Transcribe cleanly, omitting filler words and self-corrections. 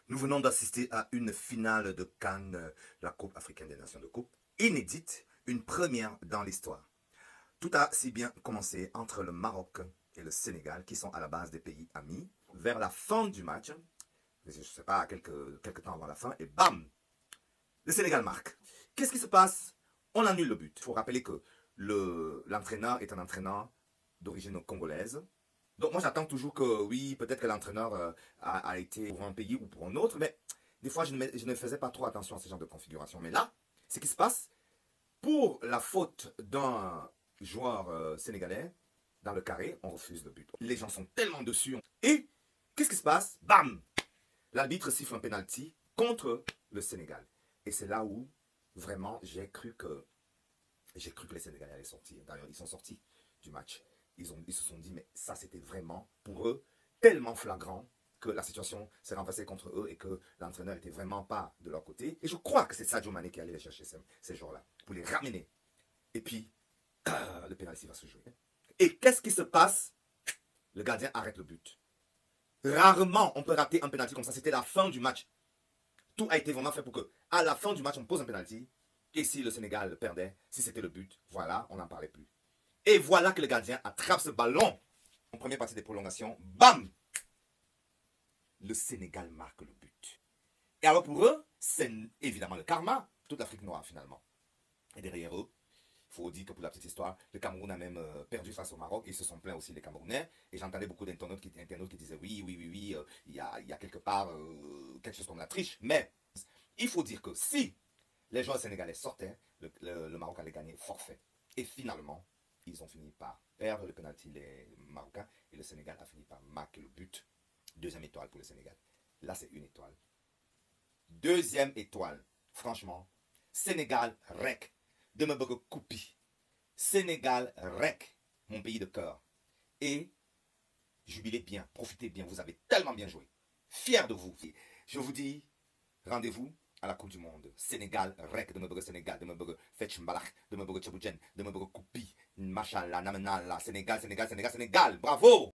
Nous venons d'assister à une finale de Cannes, la Coupe africaine des Nations de Coupe, inédite, une première dans l'histoire. Tout a si bien commencé entre le Maroc et le Sénégal, qui sont à la base des pays amis. Vers la fin du match, je ne sais pas, quelques temps avant la fin, et bam, le Sénégal marque. Qu'est-ce qui se passe? On annule le but. Il faut rappeler que l'entraîneur est un entraîneur d'origine congolaise. Donc moi j'attends toujours que oui, peut-être que l'entraîneur a été pour un pays ou pour un autre, mais des fois je ne faisais pas trop attention à ce genre de configuration. Mais là, ce qui se passe, pour la faute d'un joueur sénégalais, dans le carré, on refuse le but. Les gens sont tellement dessus. Et qu'est-ce qui se passe? Bam! L'arbitre siffle un penalty contre le Sénégal. Et c'est là où vraiment j'ai cru que les Sénégalais allaient sortir. D'ailleurs, ils sont sortis du match. Ils se sont dit, mais ça c'était vraiment pour eux tellement flagrant que la situation s'est renversée contre eux et que l'entraîneur n'était vraiment pas de leur côté. Et je crois que c'est Sadio Mané qui allait les chercher ces joueurs-là pour les ramener. Et puis, le pénalty va se jouer. Et qu'est-ce qui se passe? Le gardien arrête le but. Rarement on peut rater un pénalty comme ça. C'était la fin du match. Tout a été vraiment fait pour que, à la fin du match, on pose un pénalty. Et si le Sénégal perdait, si c'était le but, voilà, on n'en parlait plus. Et voilà que le gardien attrape ce ballon. En première partie des prolongations, bam! Le Sénégal marque le but. Et alors pour eux, c'est évidemment le karma. Toute l'Afrique noire finalement. Et derrière eux, il faut dire que pour la petite histoire, le Cameroun a même perdu face au Maroc. Ils se sont plaints aussi les Camerounais. Et j'entendais beaucoup d'internautes qui disaient oui, il y a quelque part quelque chose comme la triche. Mais il faut dire que si les joueurs sénégalais sortaient, le Maroc allait gagner forfait. Et finalement, ils ont fini par perdre le penalty, les Marocains, et le Sénégal a fini par marquer le but. Deuxième étoile pour le Sénégal. Là, c'est une étoile. Deuxième étoile, franchement, Sénégal rec, de me coupi. Sénégal rec, mon pays de cœur. Et jubilez bien, profitez bien, vous avez tellement bien joué. Fier de vous. Je vous dis, rendez-vous à la Coupe du Monde. Sénégal, rek, de me Sénégal, de me Fetch Mbalak, de me Tchaboujen, de me Koupi, Machallah, Namenala, Sénégal, Sénégal, Sénégal, Sénégal, bravo!